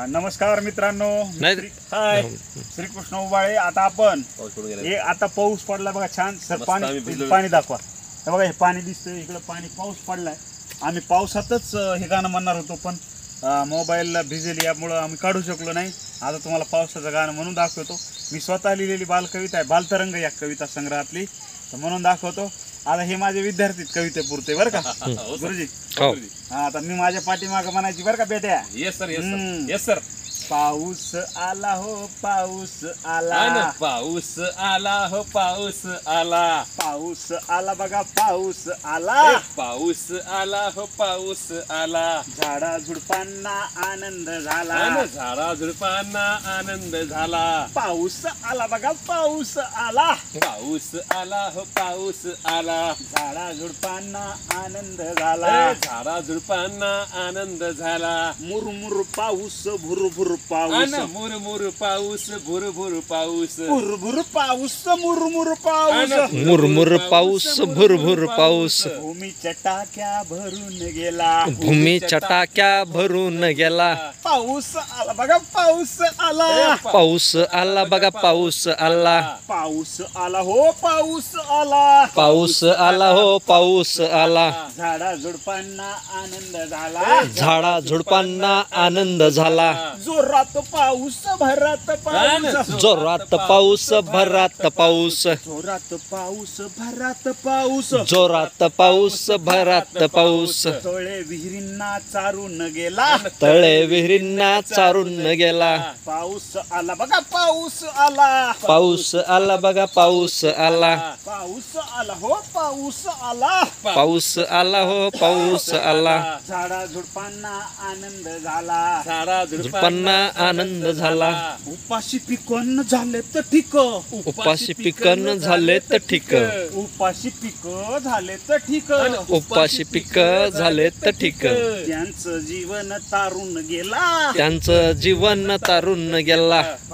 नमस्कार मित्रांनो, हाय श्रीकृष्ण उबाळे. आता आपण हे आता पाऊस पडला बघा, छान सर पाणी दाखवा. हे बघा, हे पाणी दिसतंय इकडं, पाणी पाऊस पडलाय. आम्ही पावसातच हे गाणं म्हणणार होतो, पण मोबाईलला भिजेल यामुळं आम्ही काढू शकलो नाही. आता तुम्हाला पावसाचं गाणं म्हणून दाखवतो. मी स्वतः लिहिलेली बालकविता आहे, बालतरंग या कविता संग्रहातली, तर म्हणून दाखवतो. आता हे माझे विद्यार्थी कवितेपुरते बरं का गुरुजी. हा, आता मी माझ्या पाठीमागं म्हणायची बरं का बेट्या. Yes sir, yes sir, yes sir. पाऊस आला हो, पाऊस आला, पाऊस आला हो, पाऊस आला, पाऊस आला बघा, पाऊस आला, पाऊस आला हो, पाऊस आला. झाडा झुडपांना आनंद झाला, झाडा झुडपांना आनंद झाला. पाऊस आला बघा, पाऊस आला, पाऊस आला हो, पाऊस आला. झाडा झुडपांना आनंद झाला, झाडा झुडपांना आनंद झाला. मुरमुर पाऊस, भुरभुर पाऊस, मुरमुर पाऊस, भुरभुर पाऊस, भुरभुर पाऊस, मुरमुर पाऊस, मुरमुर पाऊस, भुरभुर पाऊस. भूमीच्या टाक्या भरून गेला, भूमीच्या टाक्या भरून गेला. पाऊस आला बघा, पाऊस आला, पाऊस आला बघा, पाऊस आला. पाऊस आला हो, पाऊस आला, पाऊस आला हो, पाऊस आला. झाडा झुडपांना आनंद झाला, झाडा झुडपांना आनंद झाला. जोरात पाऊस, भरात पाऊस, जोरात पाऊस, भरात पाऊस. जोरात पाऊस, भरात पाऊस, जोरात पाऊस, भरात पाऊस. तळे विहिरींना चारून गेला, तळे विहिरींना चारून गेला. पाऊस आला बघा, पाऊस आला, पाऊस आला बघा, पाऊस आला. पाऊस आला हो, पाऊस आला, पाऊस आला हो, पाऊस आला. झाडा झुडपांना आनंद झाला, झाडा झुडपांना आनंद झाला. उपाशी पिकन झाले तर ठीक, उपाशी पिकन झाले तर ठीक. उपाशी पिक झाले तर ठीक, उपाशी पिक झाले तर ठीक. त्यांचं जीवन तारून गेला, त्यांचं जीवन तारून गेला.